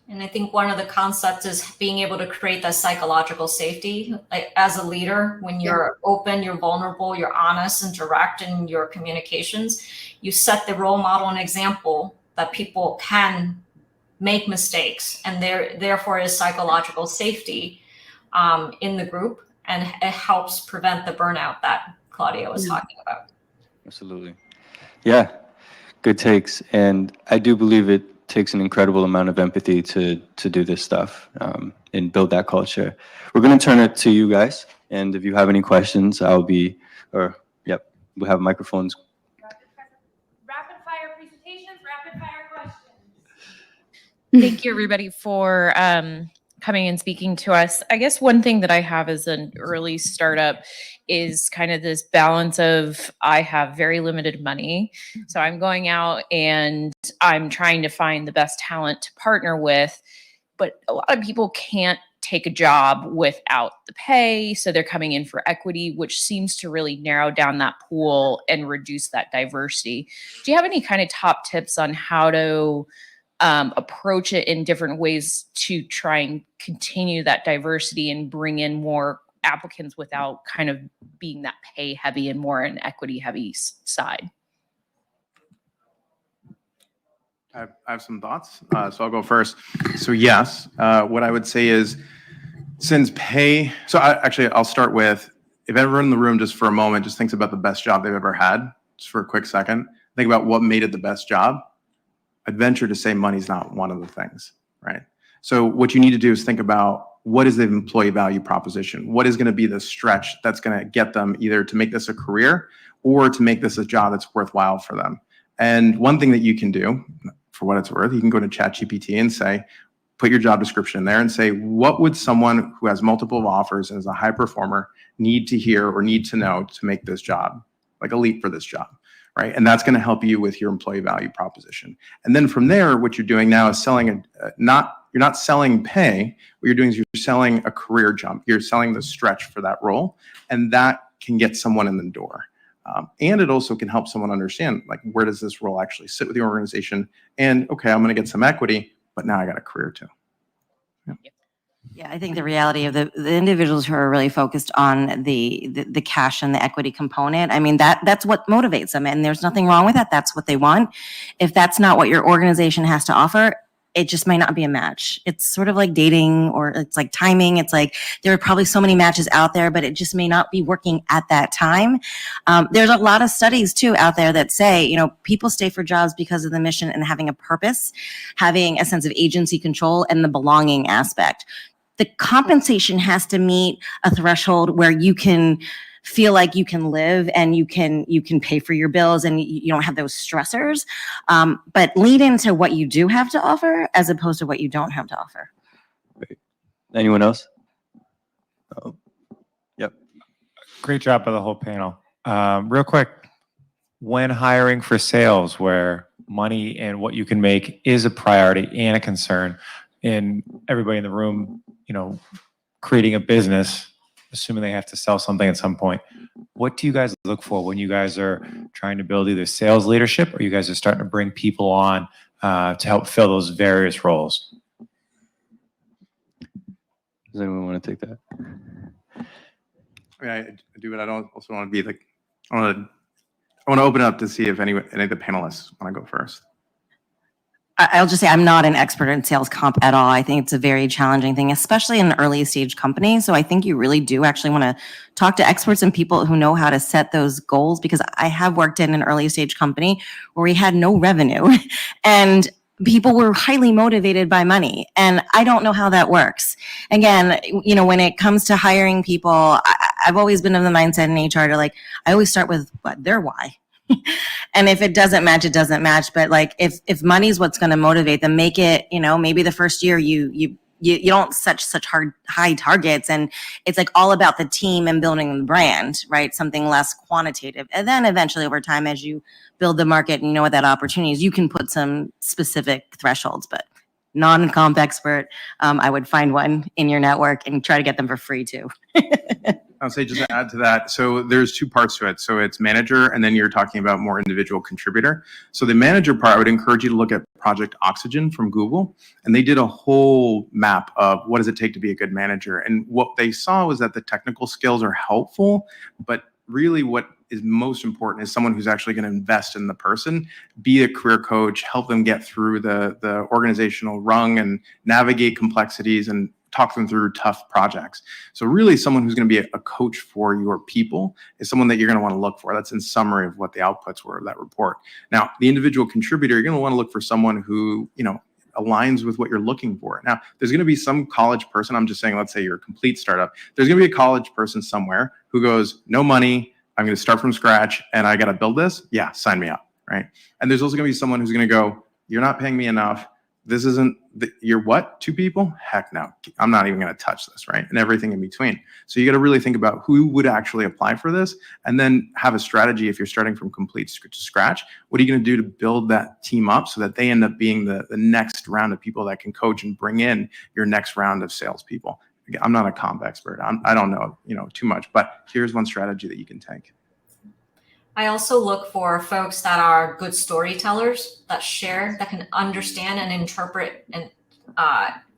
And I think one of the concepts is being able to create that psychological safety. Like as a leader, when you're open, you're vulnerable, you're honest and direct in your communications, you set the role model and example that people can make mistakes, and there therefore is psychological safety in the group, and it helps prevent the burnout that Claudia was talking about. Absolutely. Yeah, good takes. And I do believe it takes an incredible amount of empathy to do this stuff and build that culture. We're going to turn it to you guys. And if you have any questions, we'll have microphones. Rapid fire presentations, rapid fire questions. Thank you, everybody, for coming and speaking to us. I guess one thing that I have as an early startup is kind of this balance of I have very limited money. So I'm going out and I'm trying to find the best talent to partner with. But a lot of people can't take a job without the pay. So they're coming in for equity, which seems to really narrow down that pool and reduce that diversity. Do you have any kind of top tips on how to approach it in different ways to try and continue that diversity and bring in more applicants without kind of being that pay heavy and more an equity heavy side? I have some thoughts, so I'll go first. So yes, what I would say is since pay, I'll start with, if everyone in the room just for a moment just thinks about the best job they've ever had, just for a quick second, think about what made it the best job. I'd venture to say money's not one of the things, right? So what you need to do is think about what is the employee value proposition? What is going to be the stretch that's going to get them either to make this a career or to make this a job that's worthwhile for them? And one thing that you can do, for what it's worth, you can go to ChatGPT and say, put your job description in there and say, what would someone who has multiple offers and is a high performer need to hear or need to know to make this job, like a leap for this job? Right? And that's going to help you with your employee value proposition. And then from there, what you're doing now is selling you're not selling pay. What you're doing is you're selling a career jump. You're selling the stretch for that role. And that can get someone in the door. And it also can help someone understand, like, where does this role actually sit with the organization? And okay, I'm going to get some equity, but now I got a career too. Yeah, I think the reality of the individuals who are really focused on the cash and the equity component, I mean, that's what motivates them, and there's nothing wrong with that. That's what they want. If that's not what your organization has to offer, it just might not be a match. It's sort of like dating, or it's like timing. It's like there are probably so many matches out there, but it just may not be working at that time. There's a lot of studies too out there that say, you know, people stay for jobs because of the mission and having a purpose, having a sense of agency, control, and the belonging aspect. The compensation has to meet a threshold where you can feel like you can live and you can pay for your bills and you don't have those stressors. But lean into what you do have to offer as opposed to what you don't have to offer. Great. Anyone else? Oh, yep. Great job by the whole panel. Real quick, when hiring for sales where money and what you can make is a priority and a concern, and everybody in the room, you know, creating a business, assuming they have to sell something at some point, what do you guys look for when you guys are trying to build either sales leadership or you guys are starting to bring people on to help fill those various roles? Does anyone want to take that? I mean, I do, but I don't also want to be like, I want to open up to see if any of the panelists want to go first. I'll just say I'm not an expert in sales comp at all. I think it's a very challenging thing, especially in an early stage company. So I think you really do actually want to talk to experts and people who know how to set those goals, because I have worked in an early stage company where we had no revenue and people were highly motivated by money. And I don't know how that works. Again, you know, when it comes to hiring people, I've always been of the mindset in HR to, like, I always start with their why. And if it doesn't match, it doesn't match. But like, if money's what's going to motivate them, make it, you know, maybe the first year you don't set such high targets, and it's like all about the team and building the brand, right? Something less quantitative. And then eventually over time, as you build the market and you know what that opportunity is, you can put some specific thresholds. But non-comp expert, I would find one in your network and try to get them for free too. I'll say, just to add to that, so there's two parts to it. So it's manager, and then you're talking about more individual contributor. So the manager part, I would encourage you to look at Project Oxygen from Google, and they did a whole map of what does it take to be a good manager. And what they saw was that the technical skills are helpful, but really what is most important is someone who's actually going to invest in the person, be a career coach, help them get through the organizational rung and navigate complexities and talk them through tough projects. So really someone who's going to be a coach for your people is someone that you're going to want to look for. That's in summary of what the outputs were of that report. Now, the individual contributor, you're going to want to look for someone who, you know, aligns with what you're looking for. Now, there's going to be some college person, I'm just saying, let's say you're a complete startup. There's going to be a college person somewhere who goes, no money, I'm going to start from scratch and I got to build this. Yeah, sign me up, right? And there's also going to be someone who's going to go, you're not paying me enough. This isn't, you're what? 2 people? Heck no, I'm not even going to touch this, right? And everything in between. So you got to really think about who would actually apply for this, and then have a strategy. If you're starting from complete to scratch, what are you going to do to build that team up so that they end up being the next round of people that can coach and bring in your next round of salespeople? Again, I'm not a comp expert. I don't know, too much, but here's one strategy that you can take. I also look for folks that are good storytellers, that can understand and interpret and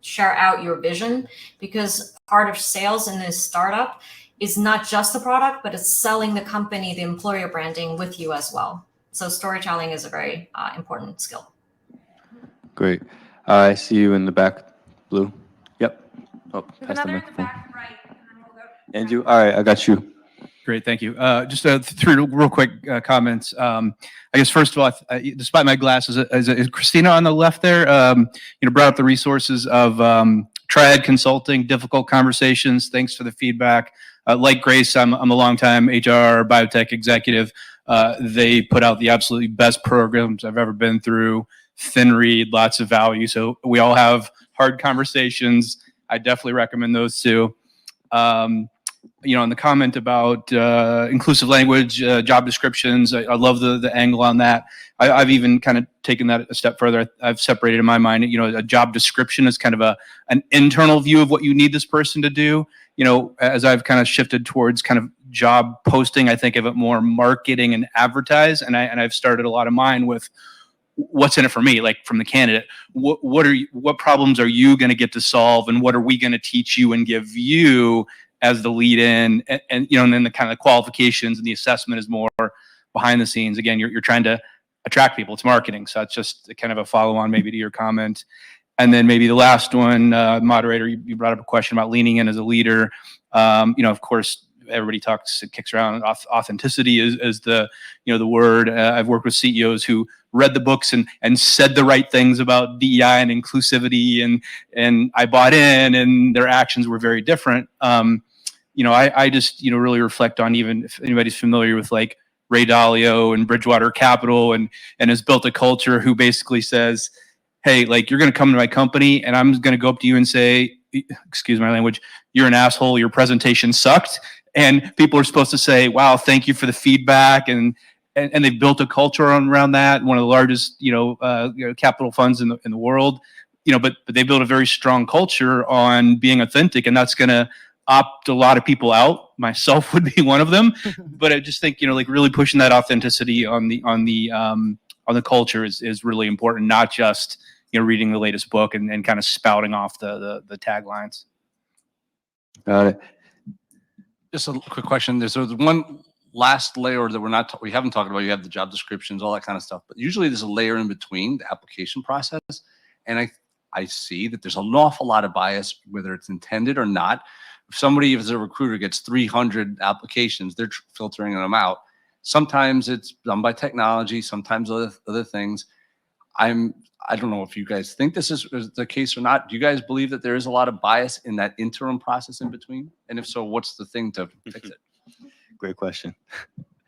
share out your vision, because part of sales in this startup is not just the product, but it's selling the company, the employer branding with you as well. So storytelling is a very important skill. Great. I see you in the back, Blue. Yep. Oh, We have pass the another in the microphone. back right, and then we'll go. And you? All right, I got you. Great, thank you. Just 3 real quick comments. I guess first of all, despite my glasses, is Christina on the left there? Brought up the resources of Triad Consulting, difficult conversations. Thanks for the feedback. Like Grace, I'm a longtime HR biotech executive. They put out the absolutely best programs I've ever been through. Thin read, lots of value. So we all have hard conversations. I definitely recommend those two. On the comment about inclusive language, job descriptions, I love the angle on that. I've even kind of taken that a step further. I've separated in my mind, a job description is kind of an internal view of what you need this person to do. as I've kind of shifted towards kind of job posting, I think of it more marketing and advertise. And I've started a lot of mine with what's in it for me, like from the candidate. What problems are you going to get to solve, and what are we going to teach you and give you as the lead in, and then the kind of qualifications and the assessment is more behind the scenes. Again, you're trying to attract people. It's marketing. So that's just kind of a follow on maybe to your comment. And then maybe the last one, moderator, you brought up a question about leaning in as a leader. Of course, everybody kicks around authenticity is the word. I've worked with CEOs who read the books and said the right things about DEI and inclusivity, and I bought in, and their actions were very different. I just really reflect on, even if anybody's familiar with like Ray Dalio and Bridgewater Capital, and has built a culture who basically says, hey, like, you're going to come to my company and I'm going to go up to you and say, excuse my language, you're an asshole, your presentation sucked. And people are supposed to say, wow, thank you for the feedback. And they've built a culture around that. One of the largest, capital funds in the world, but they built a very strong culture on being authentic, and that's going to opt a lot of people out. Myself would be one of them. But I just think, like, really pushing that authenticity on the culture is really important, not just, reading the latest book and kind of spouting off the taglines. Got it. Just a quick question. There's one last layer that we haven't talked about. You have the job descriptions, all that kind of stuff, but usually there's a layer in between the application process. And I see that there's an awful lot of bias, whether it's intended or not. If somebody, as a recruiter, gets 300 applications, they're filtering them out. Sometimes it's done by technology, sometimes other things. I don't know if you guys think this is the case or not. Do you guys believe that there is a lot of bias in that interim process in between? And if so, what's the thing to fix it? Great question.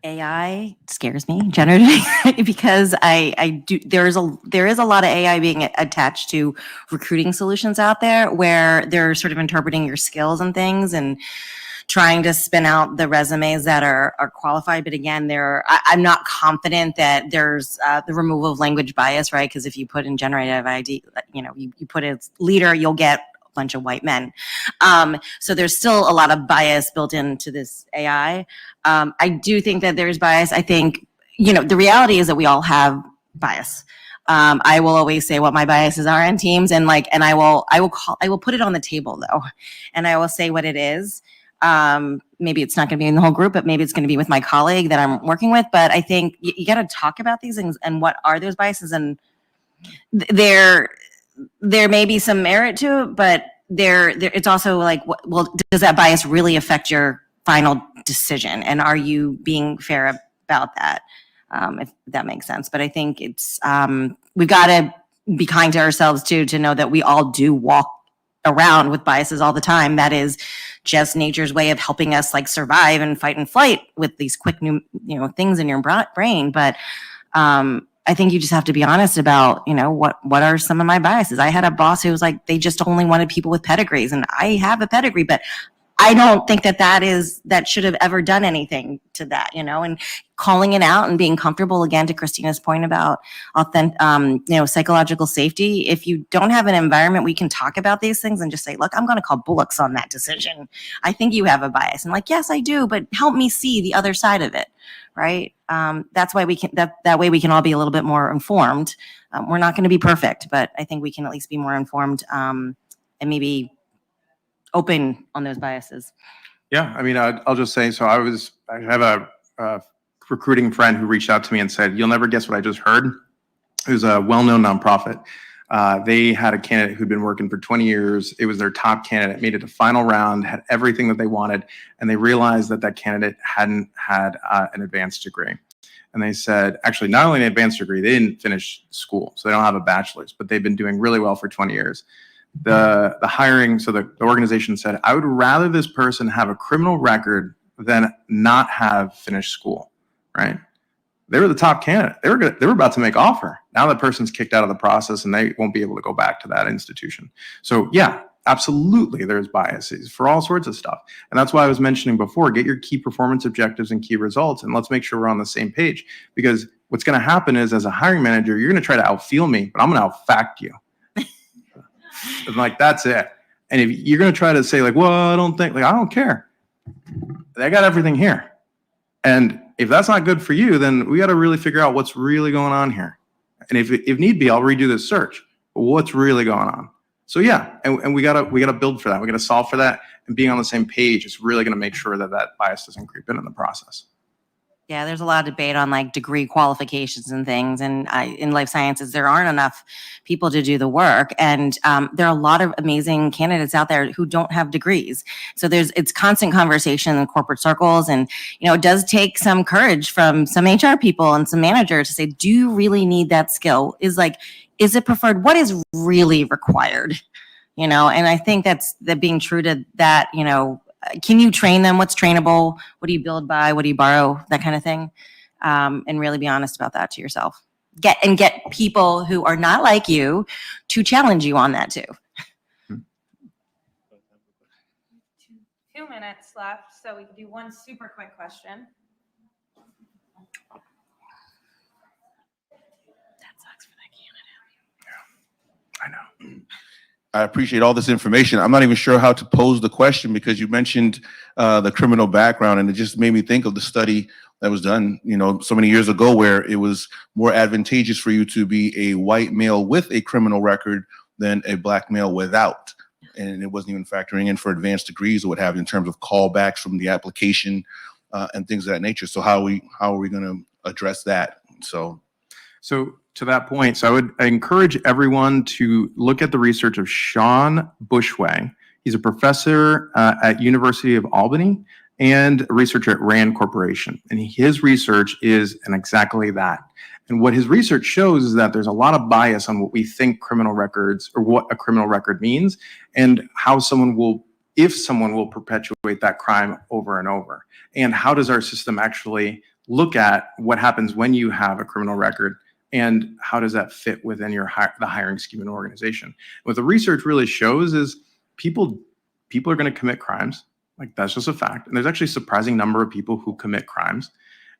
AI scares me generally because there is a lot of AI being attached to recruiting solutions out there where they're sort of interpreting your skills and things and trying to spin out the resumes that are qualified. But again, I'm not confident that there's the removal of language bias, right? Because if you put in generative ID, you put as leader, you'll get a bunch of white men. So there's still a lot of bias built into this AI. I do think that there's bias. I think, the reality is that we all have bias. I will always say what my biases are in teams, and I will put it on the table though, and I will say what it is. Maybe it's not going to be in the whole group, but maybe it's going to be with my colleague that I'm working with. But I think you got to talk about these things and what are those biases. And there may be some merit to it, but it's also like, well, does that bias really affect your final decision? And are you being fair about that? If that makes sense. But I think we've got to be kind to ourselves too, to know that we all do walk around with biases all the time. That is just nature's way of helping us like survive and fight and flight with these quick new things in your brain. But I think you just have to be honest about what are some of my biases. I had a boss who was like, they just only wanted people with pedigrees, and I have a pedigree, but I don't think that should have ever done anything to that, and calling it out and being comfortable, again, to Christina's point about psychological safety. If you don't have an environment we can talk about these things and just say, look, I'm going to call bullocks on that decision. I think you have a bias. And like, yes, I do, but help me see the other side of it. Right. That's why that way we can all be a little bit more informed. We're not going to be perfect, but I think we can at least be more informed and maybe open on those biases. Yeah, I mean, I'll just say, so I have a recruiting friend who reached out to me and said, you'll never guess what I just heard. It was a well-known nonprofit. They had a candidate who'd been working for 20 years. It was their top candidate, made it to final round, had everything that they wanted, and they realized that candidate hadn't had an advanced degree. And they said, actually, not only an advanced degree, they didn't finish school, so they don't have a bachelor's, but they've been doing really well for 20 years. The hiring, so the organization said, I would rather this person have a criminal record than not have finished school, right? They were the top candidate. They were about to make offer. Now that person's kicked out of the process and they won't be able to go back to that institution. So yeah, absolutely, there's biases for all sorts of stuff. And that's why I was mentioning before, get your key performance objectives and key results, and let's make sure we're on the same page. Because what's going to happen is, as a hiring manager, you're going to try to outfeel me, but I'm going to outfact you. And like, that's it. And if you're going to try to say like, well, I don't think, like, I don't care. They got everything here. And if that's not good for you, then we got to really figure out what's really going on here. And if need be, I'll redo this search. But what's really going on? So yeah, and we gotta build for that. We gotta solve for that, and being on the same page is really gonna make sure that that bias doesn't creep in the process. Yeah, there's a lot of debate on like degree qualifications and things. And in life sciences, there aren't enough people to do the work. And there are a lot of amazing candidates out there who don't have degrees. So it's constant conversation in corporate circles. And, it does take some courage from some HR people and some managers to say, do you really need that skill? Is it preferred? What is really required? And I think that being true to that, can you train them? What's trainable? What do you build by? What do you borrow? That kind of thing. And really be honest about that to yourself. Get people who are not like you to challenge you on that too. 2 minutes left, so we can do one super quick question. That sucks for that candidate. I know. I appreciate all this information. I'm not even sure how to pose the question because you mentioned the criminal background, and it just made me think of the study that was done, so many years ago, where it was more advantageous for you to be a white male with a criminal record than a black male without. And it wasn't even factoring in for advanced degrees or what have you in terms of callbacks from the application and things of that nature. So how are we going to address that? So to that point, so I encourage everyone to look at the research of Sean Bushway. He's a professor at University of Albany and a researcher at Rand Corporation. And his research is exactly that. And what his research shows is that there's a lot of bias on what we think criminal records or what a criminal record means and how if someone will perpetuate that crime over and over. And how does our system actually look at what happens when you have a criminal record? And how does that fit within the hiring scheme in an organization? What the research really shows is people are going to commit crimes. Like, that's just a fact. And there's actually a surprising number of people who commit crimes,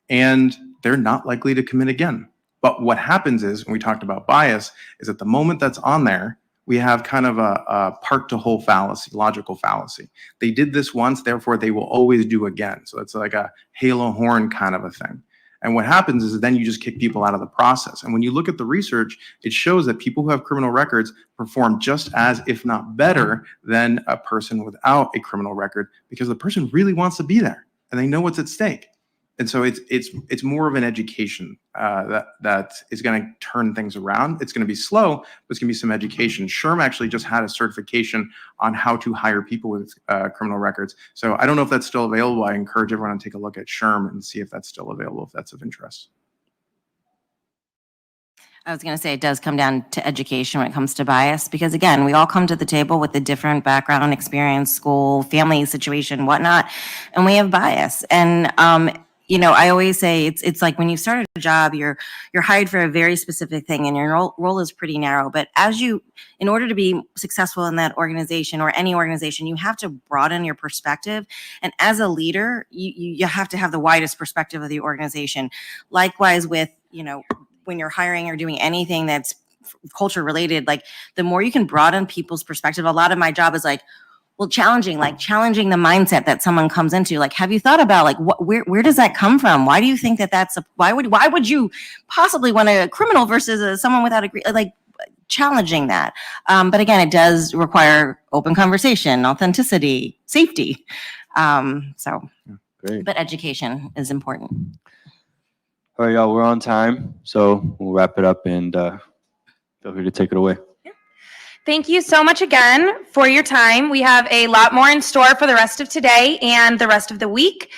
and they're not likely to commit again. But what happens is, when we talked about bias, is at the moment that's on there, we have kind of a part to whole fallacy, logical fallacy. They did this once, therefore they will always do again. So it's like a halo horn kind of a thing. And what happens is then you just kick people out of the process. And when you look at the research, it shows that people who have criminal records perform just as, if not better, than a person without a criminal record, because the person really wants to be there and they know what's at stake. And so it's more of an education that is going to turn things around. It's going to be slow, but it's going to be some education. SHRM actually just had a certification on how to hire people with criminal records. So I don't know if that's still available. I encourage everyone to take a look at SHRM and see if that's still available, if that's of interest. I was going to say it does come down to education when it comes to bias, because again, we all come to the table with a different background, experience, school, family situation, whatnot, and we have bias. And I always say it's like when you start a job, you're hired for a very specific thing, and your role is pretty narrow. But in order to be successful in that organization or any organization, you have to broaden your perspective. And as a leader, you have to have the widest perspective of the organization. Likewise with, when you're hiring or doing anything that's culture related, like the more you can broaden people's perspective. A lot of my job is challenging the mindset that someone comes into. Like, have you thought about where does that come from? Why do you think why would you possibly want a criminal versus someone without a degree? Like, challenging that. But again, it does require open conversation, authenticity, safety. Great. But education is important. All right, y'all, we're on time, so we'll wrap it up and feel free to take it away. Thank you so much again for your time. We have a lot more in store for the rest of today and the rest of the week.